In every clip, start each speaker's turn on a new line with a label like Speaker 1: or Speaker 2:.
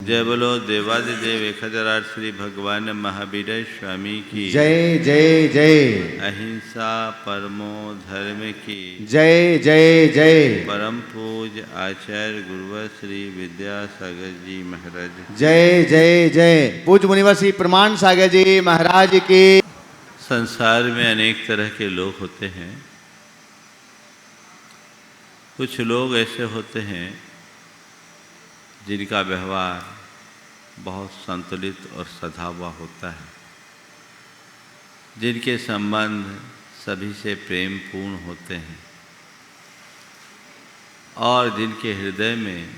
Speaker 1: जय बोलो देवादिदेव 1008 श्री भगवान महावीर स्वामी की
Speaker 2: जय जय जय।
Speaker 1: अहिंसा परमो धर्म की
Speaker 2: जय जय जय।
Speaker 1: परम पूज आचार्य गुरुवर श्री विद्यासागर जी महाराज
Speaker 2: जय जय जय। पूज मुनिवर श्री प्रमाण सागर जी महाराज की।
Speaker 1: संसार में अनेक तरह के लोग होते हैं। कुछ लोग ऐसे होते हैं जिनका व्यवहार बहुत संतुलित और सधा हुआ होता है, जिनके संबंध सभी से प्रेम पूर्ण होते हैं और जिनके हृदय में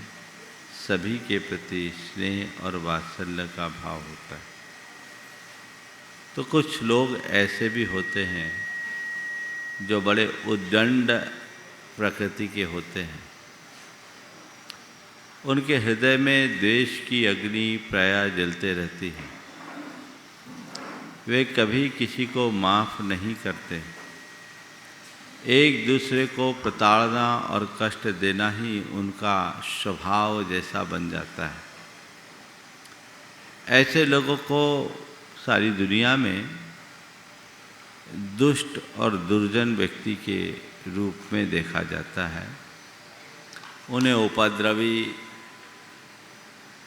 Speaker 1: सभी के प्रति स्नेह और वात्सल्य का भाव होता है। तो कुछ लोग ऐसे भी होते हैं जो बड़े उद्दंड प्रकृति के होते हैं। उनके हृदय में द्वेष की अग्नि प्रायः जलते रहती है। वे कभी किसी को माफ़ नहीं करते। एक दूसरे को प्रताड़ना और कष्ट देना ही उनका स्वभाव जैसा बन जाता है। ऐसे लोगों को सारी दुनिया में दुष्ट और दुर्जन व्यक्ति के रूप में देखा जाता है। उन्हें उपद्रवी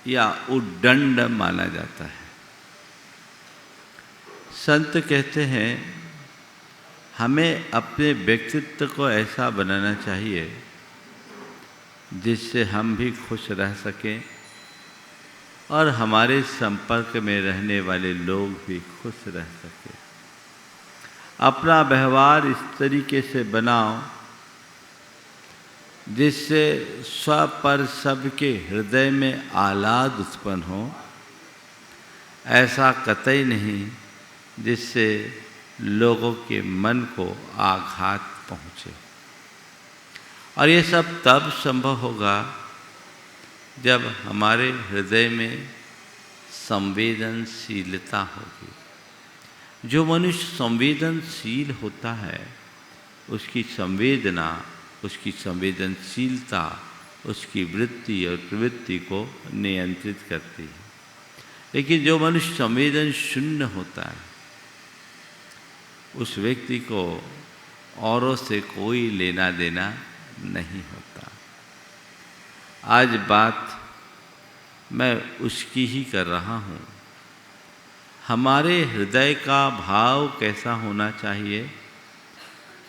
Speaker 1: या उद्दंड माना जाता है। संत कहते हैं हमें अपने व्यक्तित्व को ऐसा बनाना चाहिए जिससे हम भी खुश रह सकें और हमारे संपर्क में रहने वाले लोग भी खुश रह सकें। अपना व्यवहार इस तरीके से बनाओ जिससे स्व पर सबके हृदय में आह्लाद उत्पन्न हो। ऐसा कतई नहीं जिससे लोगों के मन को आघात पहुँचे। और ये सब तब संभव होगा जब हमारे हृदय में संवेदनशीलता होगी। जो मनुष्य संवेदनशील होता है उसकी संवेदना, उसकी संवेदनशीलता उसकी वृत्ति और प्रवृत्ति को नियंत्रित करती है। लेकिन जो मनुष्य संवेदन शून्य होता है उस व्यक्ति को औरों से कोई लेना देना नहीं होता। आज बात मैं उसकी ही कर रहा हूँ। हमारे हृदय का भाव कैसा होना चाहिए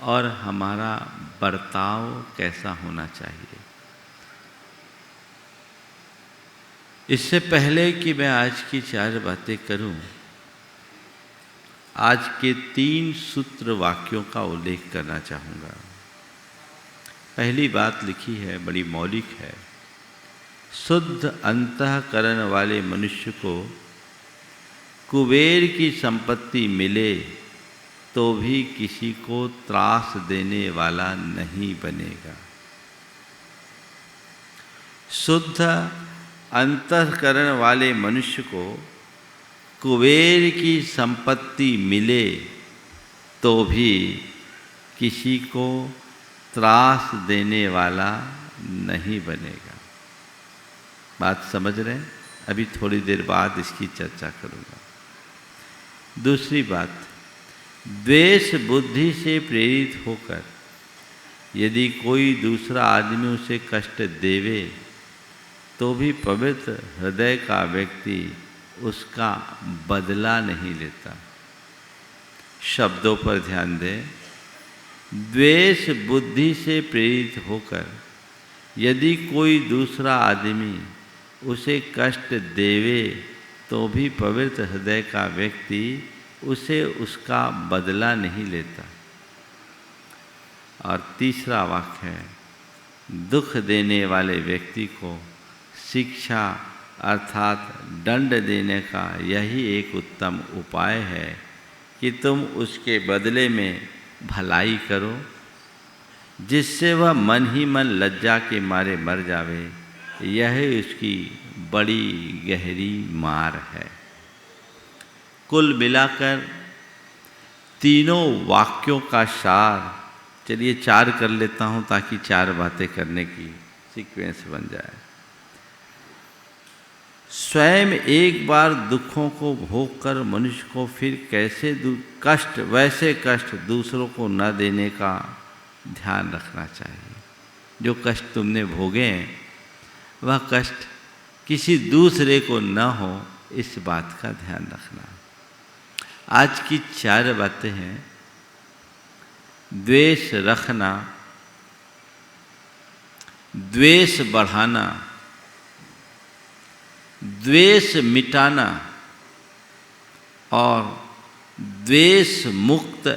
Speaker 1: और हमारा बर्ताव कैसा होना चाहिए। इससे पहले कि मैं आज की 4 बातें करूं, आज के 3 सूत्र वाक्यों का उल्लेख करना चाहूँगा। पहली बात लिखी है, बड़ी मौलिक है। शुद्ध अंतःकरण वाले मनुष्य को कुबेर की संपत्ति मिले तो भी किसी को त्रास देने वाला नहीं बनेगा। शुद्ध अंतःकरण वाले मनुष्य को कुबेर की संपत्ति मिले तो भी किसी को त्रास देने वाला नहीं बनेगा। बात समझ रहे हैं? अभी थोड़ी देर बाद इसकी चर्चा करूँगा। दूसरी बात, द्वेष बुद्धि से प्रेरित होकर यदि कोई दूसरा आदमी उसे कष्ट देवे तो भी पवित्र हृदय का व्यक्ति उसका बदला नहीं लेता। शब्दों पर ध्यान दें। द्वेष बुद्धि से प्रेरित होकर यदि कोई दूसरा आदमी उसे कष्ट देवे तो भी पवित्र हृदय का व्यक्ति उसे उसका बदला नहीं लेता। और तीसरा वाक्य है, दुख देने वाले व्यक्ति को शिक्षा अर्थात दंड देने का यही एक उत्तम उपाय है कि तुम उसके बदले में भलाई करो, जिससे वह मन ही मन लज्जा के मारे मर जावे। यह उसकी बड़ी गहरी मार है। कुल मिलाकर तीनों वाक्यों का सार, चलिए 4 कर लेता हूँ ताकि 4 बातें करने की सीक्वेंस बन जाए। स्वयं एक बार दुखों को भोग कर मनुष्य को फिर कैसे कष्ट वैसे कष्ट दूसरों को न देने का ध्यान रखना चाहिए। जो कष्ट तुमने भोगे हैं वह कष्ट किसी दूसरे को न हो, इस बात का ध्यान रखना। आज की 4 बातें हैं। द्वेष रखना, द्वेष बढ़ाना, द्वेष मिटाना और द्वेष मुक्त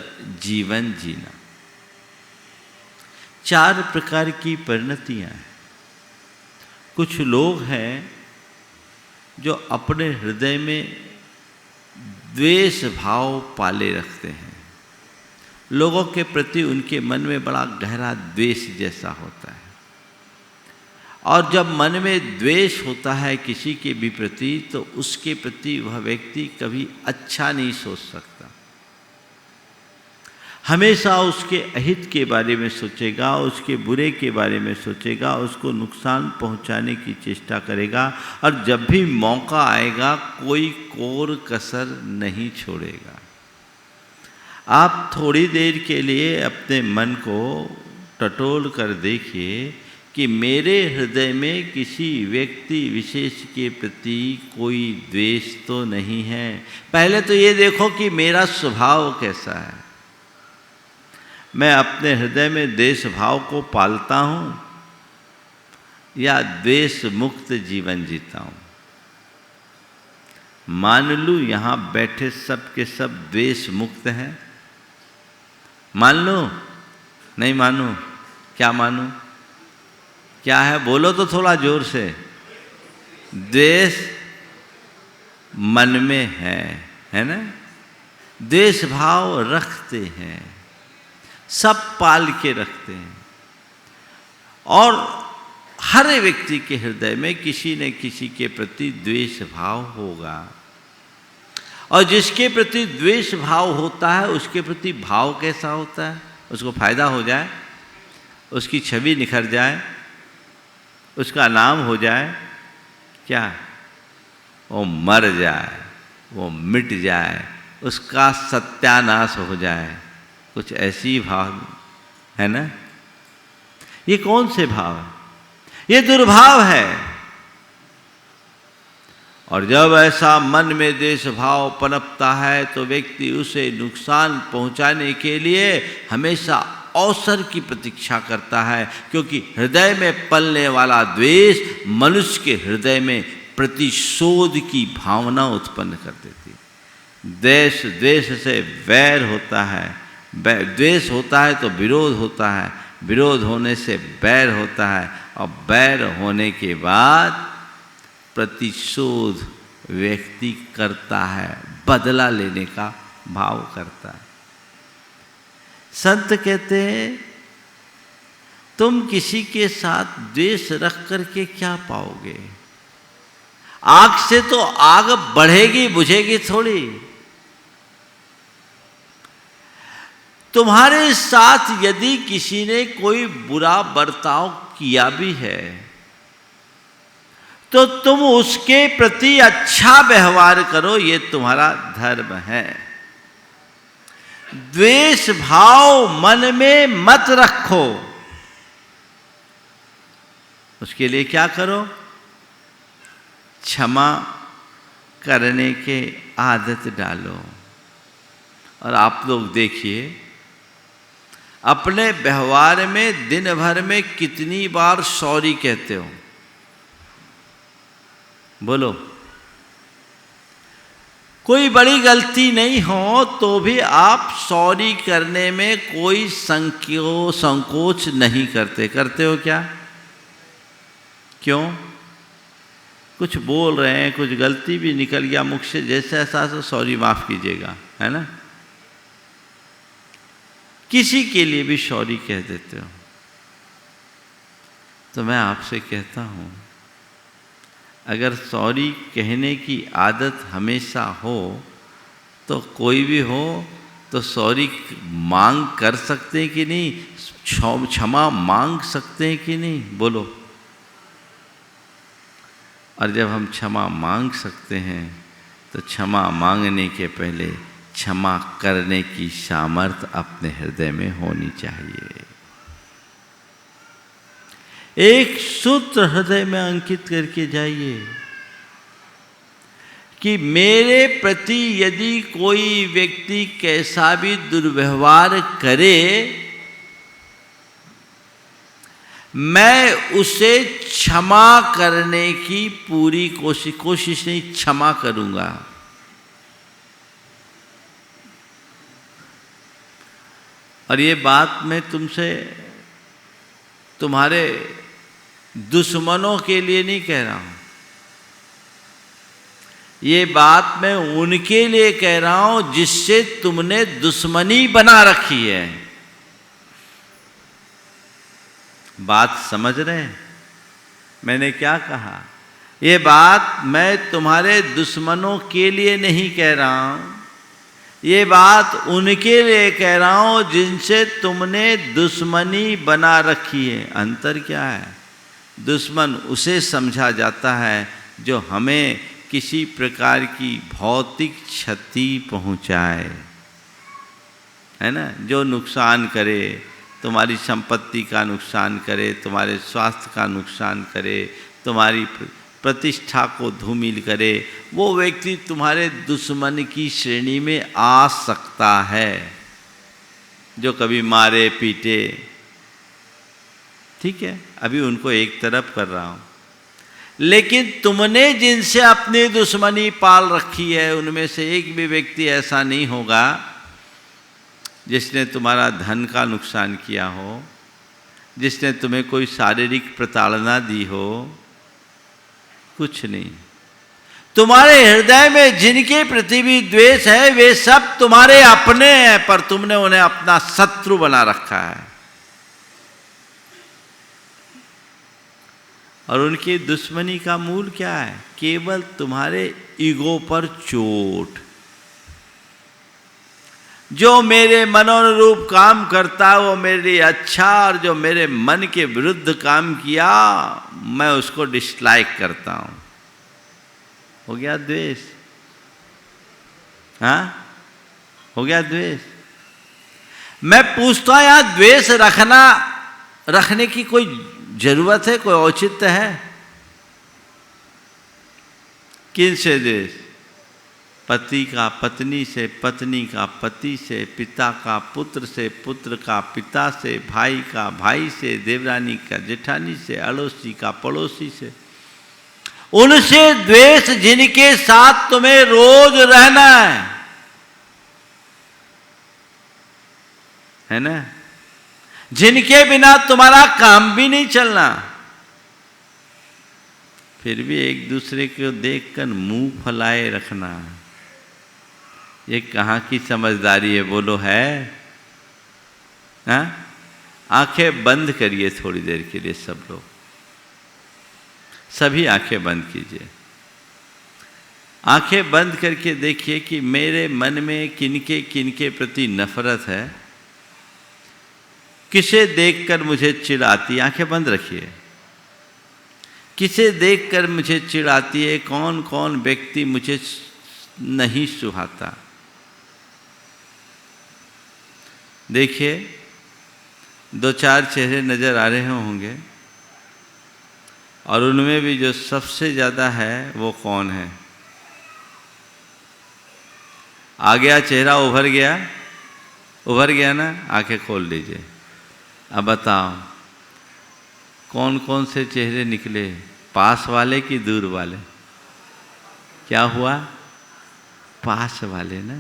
Speaker 1: जीवन जीना। 4 प्रकार की परिणतियां हैं। कुछ लोग हैं जो अपने हृदय में द्वेष भाव पाले रखते हैं। लोगों के प्रति उनके मन में बड़ा गहरा द्वेष जैसा होता है, और जब मन में द्वेष होता है किसी के भी प्रति तो उसके प्रति वह व्यक्ति कभी अच्छा नहीं सोच सकता। हमेशा उसके अहित के बारे में सोचेगा, उसके बुरे के बारे में सोचेगा, उसको नुकसान पहुंचाने की चेष्टा करेगा, और जब भी मौका आएगा कोई कोर कसर नहीं छोड़ेगा। आप थोड़ी देर के लिए अपने मन को टटोल कर देखिए कि मेरे हृदय में किसी व्यक्ति विशेष के प्रति कोई द्वेष तो नहीं है। पहले तो ये देखो कि मेरा स्वभाव कैसा है। मैं अपने हृदय में द्वेष भाव को पालता हूँ या द्वेष मुक्त जीवन जीता हूँ। मान लूँ यहाँ बैठे सब के सब द्वेष मुक्त हैं, मान लो, नहीं मानूं? क्या मानूं? क्या है बोलो तो थोड़ा जोर से। द्वेष मन में है ना? द्वेष भाव रखते हैं, सब पाल के रखते हैं, और हर व्यक्ति के हृदय में किसी न किसी के प्रति द्वेष भाव होगा। और जिसके प्रति द्वेष भाव होता है उसके प्रति भाव कैसा होता है? उसको फायदा हो जाए, उसकी छवि निखर जाए, उसका नाम हो जाए, क्या वो मर जाए, वो मिट जाए, उसका सत्यानाश हो जाए, कुछ ऐसी भाव है ना? ये कौन से भाव है? ये दुर्भाव है। और जब ऐसा मन में द्वेष भाव पनपता है तो व्यक्ति उसे नुकसान पहुंचाने के लिए हमेशा अवसर की प्रतीक्षा करता है, क्योंकि हृदय में पलने वाला द्वेष मनुष्य के हृदय में प्रतिशोध की भावना उत्पन्न कर देती है। द्वेष से वैर होता है, द्वेष होता है तो विरोध होता है, विरोध होने से बैर होता है, और बैर होने के बाद प्रतिशोध व्यक्ति करता है, बदला लेने का भाव करता है। संत कहते हैं तुम किसी के साथ द्वेष रख करके क्या पाओगे? आग से तो आग बढ़ेगी बुझेगी थोड़ी। तुम्हारे साथ यदि किसी ने कोई बुरा बर्ताव किया भी है तो तुम उसके प्रति अच्छा व्यवहार करो, ये तुम्हारा धर्म है। द्वेष भाव मन में मत रखो। उसके लिए क्या करो? क्षमा करने के आदत डालो। और आप लोग देखिए अपने व्यवहार में दिन भर में कितनी बार सॉरी कहते हो? बोलो। कोई बड़ी गलती नहीं हो तो भी आप सॉरी करने में कोई संकोच नहीं करते। करते हो क्या? क्यों? कुछ बोल रहे हैं, कुछ गलती भी निकल गया मुख से, जैसे ऐसा तो सॉरी माफ कीजिएगा, है ना? किसी के लिए भी सॉरी कह देते हो। तो मैं आपसे कहता हूं, अगर सॉरी कहने की आदत हमेशा हो तो कोई भी हो तो सॉरी मांग कर सकते हैं कि नहीं? क्षमा मांग सकते हैं कि नहीं? बोलो। और जब हम क्षमा मांग सकते हैं तो क्षमा मांगने के पहले क्षमा करने की सामर्थ्य अपने हृदय में होनी चाहिए। एक सूत्र हृदय में अंकित करके जाइए कि मेरे प्रति यदि कोई व्यक्ति कैसा भी दुर्व्यवहार करे, मैं उसे क्षमा करने की पूरी कोशिश नहीं, क्षमा करूंगा। और ये बात मैं तुमसे तुम्हारे दुश्मनों के लिए नहीं कह रहा हूं, ये बात मैं उनके लिए कह रहा हूं जिससे तुमने दुश्मनी बना रखी है। बात समझ रहे हैं मैंने क्या कहा? ये बात मैं तुम्हारे दुश्मनों के लिए नहीं कह रहा हूं, ये बात उनके लिए कह रहा हूं जिनसे तुमने दुश्मनी बना रखी है। अंतर क्या है? दुश्मन उसे समझा जाता है जो हमें किसी प्रकार की भौतिक क्षति पहुंचाए, है ना, जो नुकसान करे, तुम्हारी संपत्ति का नुकसान करे, तुम्हारे स्वास्थ्य का नुकसान करे, तुम्हारी प्रतिष्ठा को धूमिल करे, वो व्यक्ति तुम्हारे दुश्मन की श्रेणी में आ सकता है। जो कभी मारे पीटे, ठीक है, अभी उनको एक तरफ कर रहा हूं, लेकिन तुमने जिनसे अपनी दुश्मनी पाल रखी है उनमें से एक भी व्यक्ति ऐसा नहीं होगा जिसने तुम्हारा धन का नुकसान किया हो, जिसने तुम्हें कोई शारीरिक प्रताड़ना दी हो, कुछ नहीं। तुम्हारे हृदय में जिनके प्रति भी द्वेष है वे सब तुम्हारे अपने हैं, पर तुमने उन्हें अपना शत्रु बना रखा है। और उनकी दुश्मनी का मूल क्या है? केवल तुम्हारे ईगो पर चोट। जो मेरे मनोनुरूप काम करता है वो मेरे लिए अच्छा, और जो मेरे मन के विरुद्ध काम किया मैं उसको डिसलाइक करता हूं। हो गया द्वेष? हाँ, हो गया द्वेष। मैं पूछता हूं यहां द्वेष रखने की कोई जरूरत है, कोई औचित्य है? किन से द्वेष? पति का पत्नी से, पत्नी का पति से, पिता का पुत्र से, पुत्र का पिता से, भाई का भाई से, देवरानी का जेठानी से, अड़ोसी का पड़ोसी से। उनसे द्वेष जिनके साथ तुम्हें रोज रहना है ना, जिनके बिना तुम्हारा काम भी नहीं चलना, फिर भी एक दूसरे को देखकर मुंह फैलाए रखना, ये कहाँ की समझदारी है? बोलो है? हाँ? आंखें बंद करिए थोड़ी देर के लिए सब लोग, सभी आंखें बंद कीजिए। आंखें बंद करके देखिए कि मेरे मन में किनके प्रति नफरत है, किसे देखकर मुझे चिढ़ आती है। आंखें बंद रखिए। किसे देखकर मुझे चिढ़ आती है, कौन कौन व्यक्ति मुझे नहीं सुहाता। देखिए, दो चार चेहरे नजर आ रहे होंगे, और उनमें भी जो सबसे ज़्यादा है वो कौन है? आ गया चेहरा, उभर गया ना? आंखें खोल लीजिए। अब बताओ कौन कौन से चेहरे निकले, पास वाले कि दूर वाले? क्या हुआ? पास वाले ना।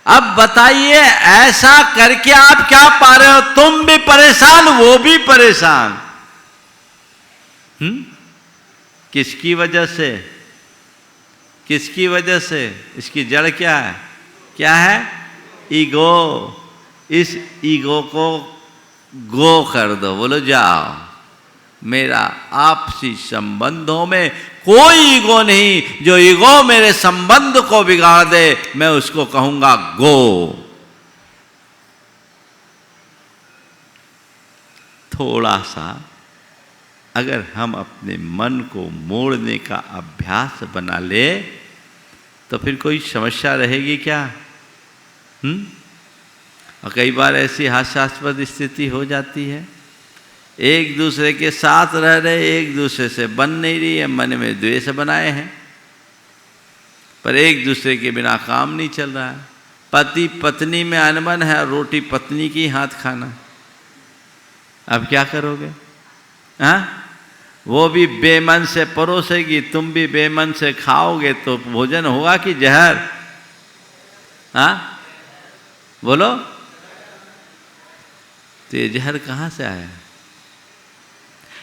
Speaker 1: अब बताइए, ऐसा करके आप क्या पा रहे हो? तुम भी परेशान, वो भी परेशान। किसकी वजह से? किसकी वजह से? इसकी जड़ क्या है? क्या है? ईगो। इस ईगो को गो कर दो। बोलो जाओ। मेरा आपसी संबंधों में कोई ईगो नहीं। जो ईगो मेरे संबंध को बिगाड़ दे मैं उसको कहूंगा गो। थोड़ा सा अगर हम अपने मन को मोड़ने का अभ्यास बना ले तो फिर कोई समस्या रहेगी क्या? और कई बार ऐसी हास्यास्पद स्थिति हो जाती है, एक दूसरे के साथ रह रहे, एक दूसरे से बन नहीं रही है, मन में द्वेष बनाए हैं, पर एक दूसरे के बिना काम नहीं चल रहा है। पति पत्नी में अनबन है, रोटी पत्नी की हाथ खाना। अब क्या करोगे? हाँ, वो भी बेमन से परोसेगी, तुम भी बेमन से खाओगे, तो भोजन होगा कि जहर? हाँ बोलो, तो ये जहर कहाँ से आया?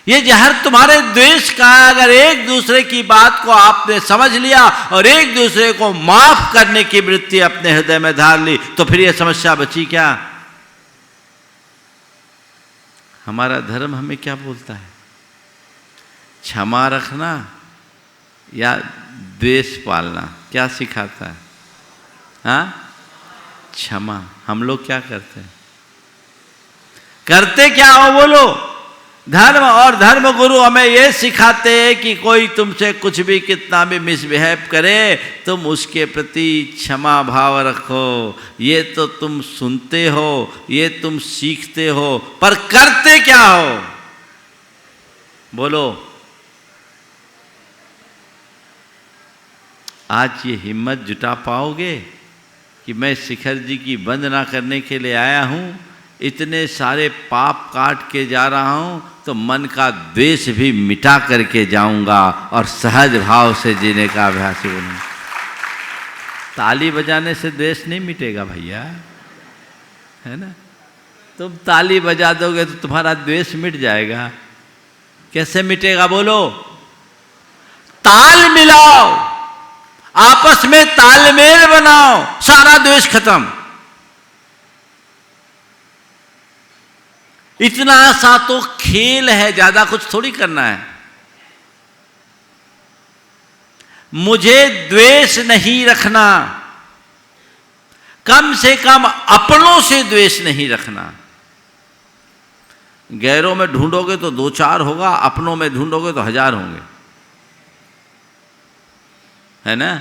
Speaker 1: ये जहर तुम्हारे द्वेष का। अगर एक दूसरे की बात को आपने समझ लिया और एक दूसरे को माफ करने की वृत्ति अपने हृदय में धार ली, तो फिर ये समस्या बची क्या? हमारा धर्म हमें क्या बोलता है? क्षमा रखना या द्वेष पालना? क्या सिखाता है? हाँ, क्षमा। हम लोग क्या करते हैं? करते क्या हो बोलो? धर्म और धर्म गुरु हमें ये सिखाते हैं कि कोई तुमसे कुछ भी कितना भी मिसबिहेव करे, तुम उसके प्रति क्षमा भाव रखो। ये तो तुम सुनते हो, ये तुम सीखते हो, पर करते क्या हो बोलो? आज ये हिम्मत जुटा पाओगे कि मैं शिखर जी की वंदना करने के लिए आया हूँ, इतने सारे पाप काट के जा रहा हूँ, तो मन का द्वेष भी मिटा करके जाऊंगा और सहज भाव से जीने का अभ्यासी बनूंगा। ताली बजाने से द्वेष नहीं मिटेगा भैया, है ना? तुम ताली बजा दोगे तो तुम्हारा द्वेष मिट जाएगा। कैसे मिटेगा बोलो? ताल मिलाओ, आपस में तालमेल बनाओ, सारा द्वेष खत्म। इतना सा तो खेल है, ज्यादा कुछ थोड़ी करना है। मुझे द्वेष नहीं रखना, कम से कम अपनों से द्वेष नहीं रखना। गैरों में ढूंढोगे तो 2-4 होगा, अपनों में ढूंढोगे तो 1000 होंगे, है ना?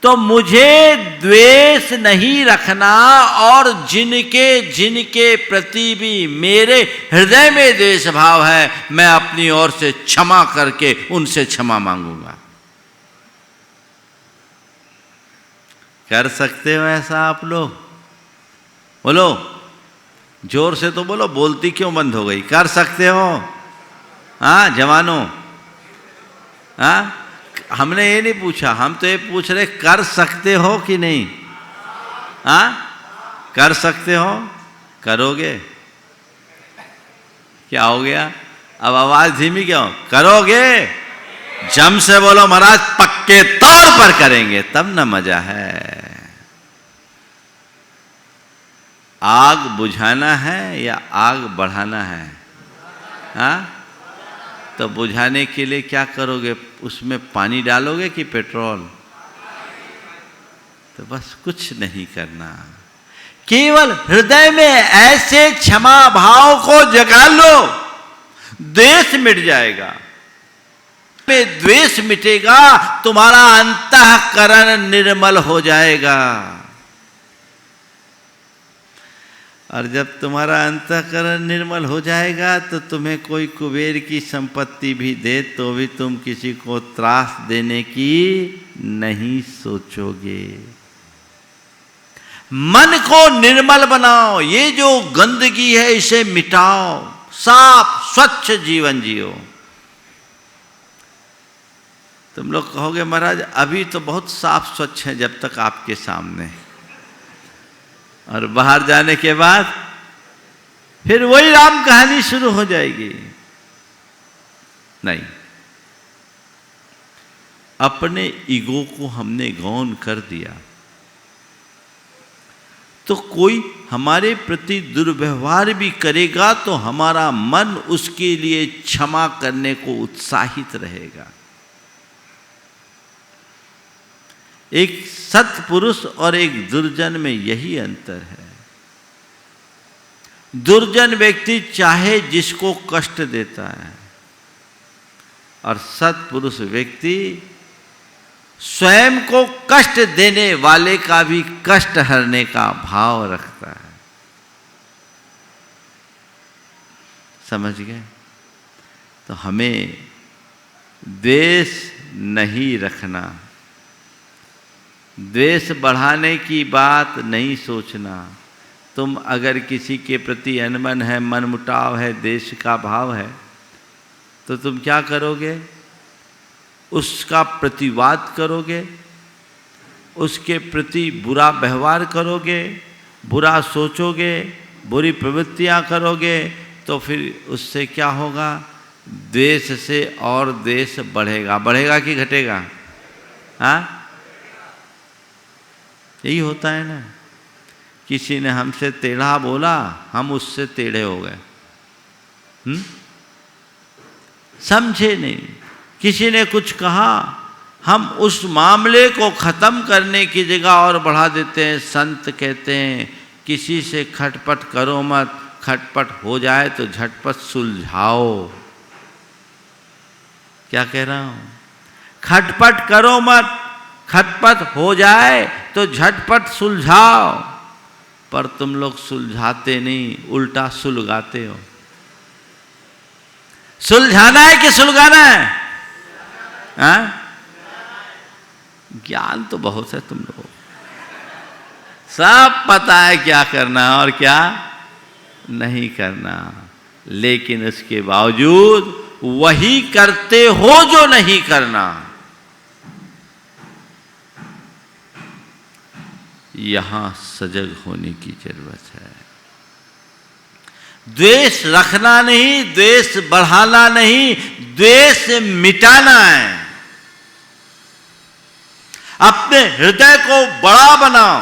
Speaker 1: तो मुझे द्वेष नहीं रखना, और जिनके जिनके प्रति भी मेरे हृदय में द्वेष भाव है, मैं अपनी ओर से क्षमा करके उनसे क्षमा मांगूंगा। कर सकते हो ऐसा आप लोग? बोलो, जोर से तो बोलो, बोलती क्यों बंद हो गई? कर सकते हो? हाँ जवानों, हाँ, हमने ये नहीं पूछा, हम तो ये पूछ रहे कर सकते हो कि नहीं? हाँ, कर सकते हो? करोगे? क्या हो गया? अब आवाज धीमी क्यों? करोगे? जम से बोलो महाराज, पक्के तौर पर करेंगे, तब ना मजा है। आग बुझाना है या आग बढ़ाना है? हाँ, तो बुझाने के लिए क्या करोगे? उसमें पानी डालोगे कि पेट्रोल? तो बस कुछ नहीं करना, केवल हृदय में ऐसे क्षमा भाव को जगा लो, द्वेष मिट जाएगा। द्वेष मिटेगा, तुम्हारा अंतःकरण निर्मल हो जाएगा। और जब तुम्हारा अंतःकरण निर्मल हो जाएगा, तो तुम्हें कोई कुबेर की संपत्ति भी दे तो भी तुम किसी को त्रास देने की नहीं सोचोगे। मन को निर्मल बनाओ, ये जो गंदगी है इसे मिटाओ, साफ स्वच्छ जीवन जियो। तुम लोग कहोगे महाराज अभी तो बहुत साफ स्वच्छ है जब तक आपके सामने, और बाहर जाने के बाद फिर वही राम कहानी शुरू हो जाएगी। नहीं, अपने ईगो को हमने गौन कर दिया तो कोई हमारे प्रति दुर्व्यवहार भी करेगा तो हमारा मन उसके लिए क्षमा करने को उत्साहित रहेगा। एक सत्पुरुष और एक दुर्जन में यही अंतर है। दुर्जन व्यक्ति चाहे जिसको कष्ट देता है, और सत्पुरुष व्यक्ति स्वयं को कष्ट देने वाले का भी कष्ट हरने का भाव रखता है। समझ गए? तो हमें द्वेष नहीं रखना, द्वेष बढ़ाने की बात नहीं सोचना। तुम अगर किसी के प्रति अनमन है, मनमुटाव है, देश का भाव है, तो तुम क्या करोगे? उसका प्रतिवाद करोगे, उसके प्रति बुरा व्यवहार करोगे, बुरा सोचोगे, बुरी प्रवृत्तियां करोगे, तो फिर उससे क्या होगा? द्वेष से और द्वेष बढ़ेगा। बढ़ेगा कि घटेगा? हाँ, यही होता है ना। किसी ने हमसे टेढ़ा बोला, हम उससे टेढ़े हो गए, समझे नहीं। किसी ने कुछ कहा, हम उस मामले को ख़त्म करने की जगह और बढ़ा देते हैं। संत कहते हैं किसी से खटपट करो मत, खटपट हो जाए तो झटपट सुलझाओ। क्या कह रहा हूँ? खटपट करो मत, खटपट हो जाए तो झटपट सुलझाओ। पर तुम लोग सुलझाते नहीं, उल्टा सुलगाते हो। सुलझाना है कि सुलगाना है? हाँ? ज्ञान तो बहुत है तुम लोग, सब पता है क्या करना और क्या नहीं करना, लेकिन उसके बावजूद वही करते हो जो नहीं करना। यहां सजग होने की जरूरत है। द्वेष रखना नहीं, द्वेष बढ़ाना नहीं, द्वेष मिटाना है। अपने हृदय को बड़ा बनाओ।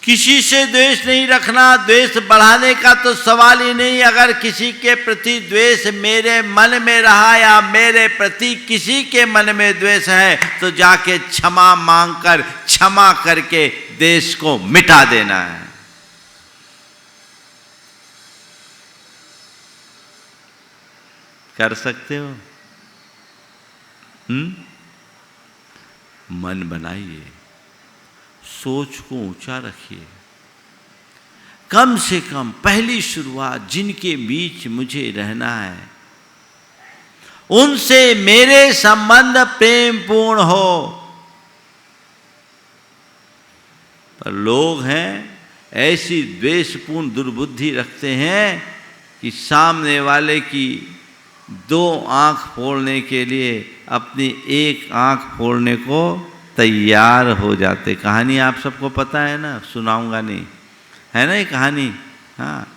Speaker 1: किसी से द्वेष नहीं रखना, द्वेष बढ़ाने का तो सवाल ही नहीं। अगर किसी के प्रति द्वेष मेरे मन में रहा या मेरे प्रति किसी के मन में द्वेष है, तो जाके क्षमा मांगकर, क्षमा करके द्वेष को मिटा देना है। कर सकते हो? मन बनाइए, सोच को ऊंचा रखिए। कम से कम पहली शुरुआत जिनके बीच मुझे रहना है, उनसे मेरे संबंध प्रेम पूर्ण हो। पर लोग हैं ऐसी द्वेषपूर्ण दुर्बुद्धि रखते हैं कि सामने वाले की 2 आंख फोड़ने के लिए अपनी एक आंख फोड़ने को तैयार हो जाते। कहानी आप सबको पता है ना, सुनाऊंगा नहीं, है ना ये कहानी? हाँ,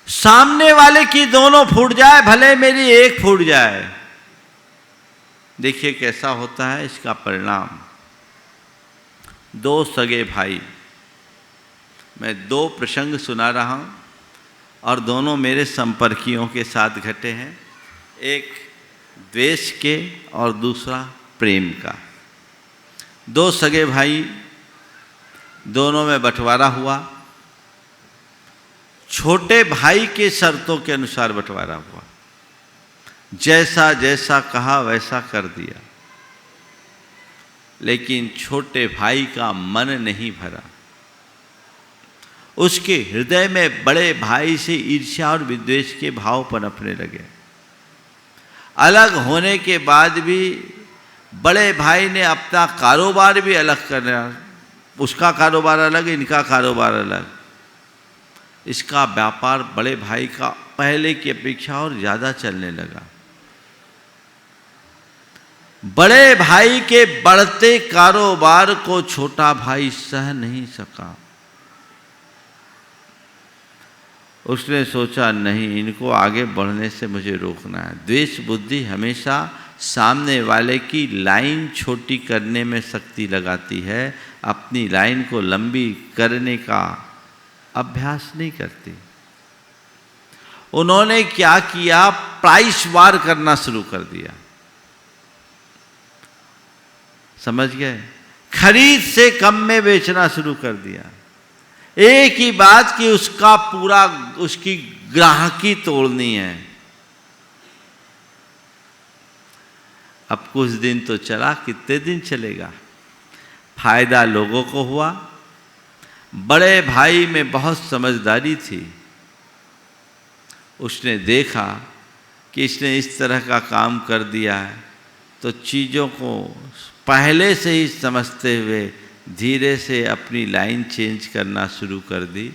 Speaker 1: सामने वाले की दोनों फूट जाए, भले मेरी एक फूट जाए। देखिए कैसा होता है इसका परिणाम। 2 सगे भाई, मैं 2 प्रसंग सुना रहा हूं और दोनों मेरे संपर्कियों के साथ घटे हैं। एक द्वेष के और दूसरा प्रेम का। 2 सगे भाई, दोनों में बंटवारा हुआ। छोटे भाई के शर्तों के अनुसार बंटवारा हुआ। जैसा जैसा कहा वैसा कर दिया, लेकिन छोटे भाई का मन नहीं भरा। उसके हृदय में बड़े भाई से ईर्ष्या और विद्वेष के भाव पनपने लगे। अलग होने के बाद भी बड़े भाई ने अपना कारोबार भी अलग करना, उसका कारोबार अलग, इनका कारोबार अलग। इसका व्यापार बड़े भाई का पहले की अपेक्षा और ज़्यादा चलने लगा। बड़े भाई के बढ़ते कारोबार को छोटा भाई सह नहीं सका। उसने सोचा नहीं, इनको आगे बढ़ने से मुझे रोकना है। द्वेष बुद्धि हमेशा सामने वाले की लाइन छोटी करने में शक्ति लगाती है, अपनी लाइन को लंबी करने का अभ्यास नहीं करती। उन्होंने क्या किया? प्राइस वार करना शुरू कर दिया। समझ गए? खरीद से कम में बेचना शुरू कर दिया। एक ही बात कि उसका पूरा उसकी ग्राहकी तोड़नी है। अब कुछ दिन तो चला, कितने दिन चलेगा? फायदा लोगों को हुआ। बड़े भाई में बहुत समझदारी थी। उसने देखा कि इसने इस तरह का काम कर दिया है, तो चीज़ों को पहले से ही समझते हुए धीरे से अपनी लाइन चेंज करना शुरू कर दी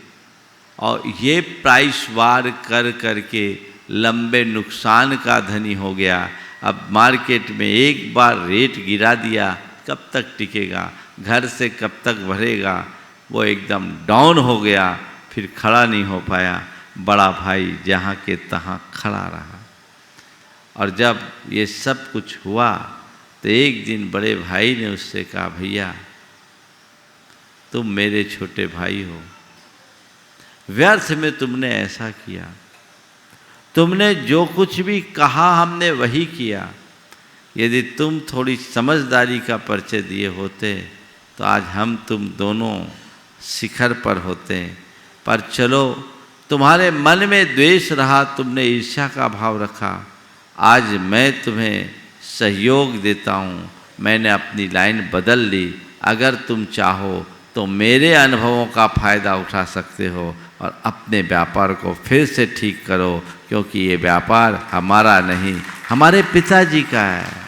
Speaker 1: और ये प्राइस वार कर करके लंबे नुकसान का धनी हो गया। अब मार्केट में एक बार रेट गिरा दिया, कब तक टिकेगा? घर से कब तक भरेगा? वो एकदम डाउन हो गया, फिर खड़ा नहीं हो पाया। बड़ा भाई जहाँ के तहाँ खड़ा रहा। और जब ये सब कुछ हुआ तो एक दिन बड़े भाई ने उससे कहा, भैया तुम मेरे छोटे भाई हो, व्यर्थ में तुमने ऐसा किया। तुमने जो कुछ भी कहा हमने वही किया। यदि तुम थोड़ी समझदारी का परिचय दिए होते तो आज हम तुम दोनों शिखर पर होते। पर चलो, तुम्हारे मन में द्वेष रहा, तुमने ईर्ष्या का भाव रखा। आज मैं तुम्हें सहयोग देता हूँ, मैंने अपनी लाइन बदल ली। अगर तुम चाहो तो मेरे अनुभवों का फ़ायदा उठा सकते हो और अपने व्यापार को फिर से ठीक करो, क्योंकि ये व्यापार हमारा नहीं, हमारे पिताजी का है।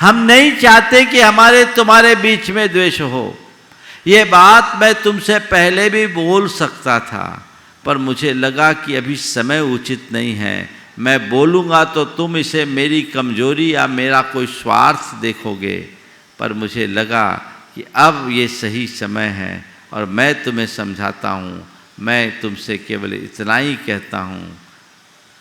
Speaker 1: हम नहीं चाहते कि हमारे तुम्हारे बीच में द्वेष हो। ये बात मैं तुमसे पहले भी बोल सकता था, पर मुझे लगा कि अभी समय उचित नहीं है। मैं बोलूँगा तो तुम इसे मेरी कमजोरी या मेरा कोई स्वार्थ देखोगे, पर मुझे लगा कि अब ये सही समय है और मैं तुम्हें समझाता हूँ। मैं तुमसे केवल इतना ही कहता हूँ,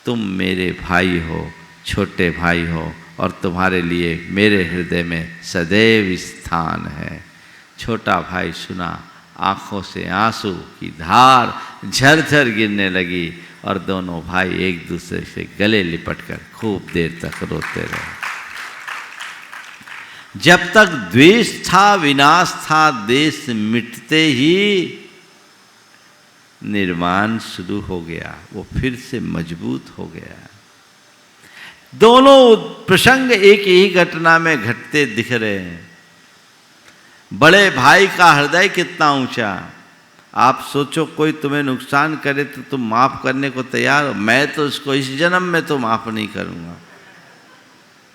Speaker 1: तुम मेरे भाई हो, छोटे भाई हो, और तुम्हारे लिए मेरे हृदय में सदैव स्थान है। छोटा भाई सुना, आँखों से आंसू की धार झरझर गिरने लगी और दोनों भाई एक दूसरे से गले लिपटकर खूब देर तक रोते रहे। जब तक द्वेष था, विनाश था, देश मिटते ही निर्माण शुरू हो गया, वो फिर से मजबूत हो गया। दोनों प्रसंग एक ही घटना में घटते दिख रहे हैं। बड़े भाई का हृदय कितना ऊंचा। आप सोचो, कोई तुम्हें नुकसान करे तो तुम माफ़ करने को तैयार हो। मैं तो उसको इस जन्म में तो माफ़ नहीं करूँगा।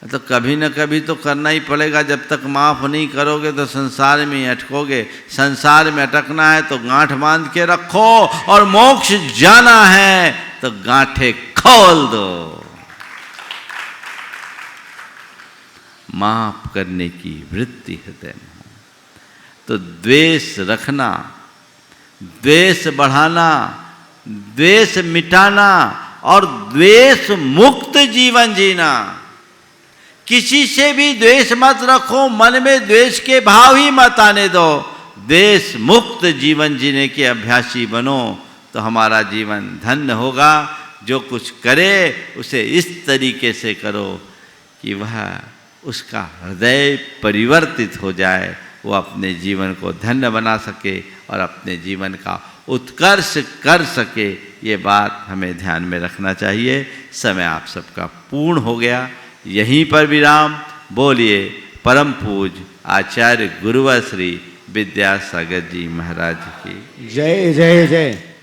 Speaker 1: तो कभी न कभी तो करना ही पड़ेगा। जब तक माफ़ नहीं करोगे तो संसार में ही अटकोगे। संसार में अटकना है तो गांठ बांध के रखो, और मोक्ष जाना है तो गांठें खोल दो। माफ करने की वृत्ति हृदय में हो तो द्वेष रखना, द्वेष बढ़ाना, द्वेष मिटाना और द्वेष मुक्त जीवन जीना। किसी से भी द्वेष मत रखो, मन में द्वेष के भाव ही मत आने दो। द्वेष मुक्त जीवन जीने के अभ्यासी बनो तो हमारा जीवन धन्य होगा। जो कुछ करे उसे इस तरीके से करो कि वह उसका हृदय परिवर्तित हो जाए, वो अपने जीवन को धन्य बना सके और अपने जीवन का उत्कर्ष कर सके। ये बात हमें ध्यान में रखना चाहिए। समय आप सबका पूर्ण हो गया। यहीं पर विराम। बोलिए परम पूज्य आचार्य गुरुवर श्री विद्यासागर जी महाराज की
Speaker 2: जय जय जय।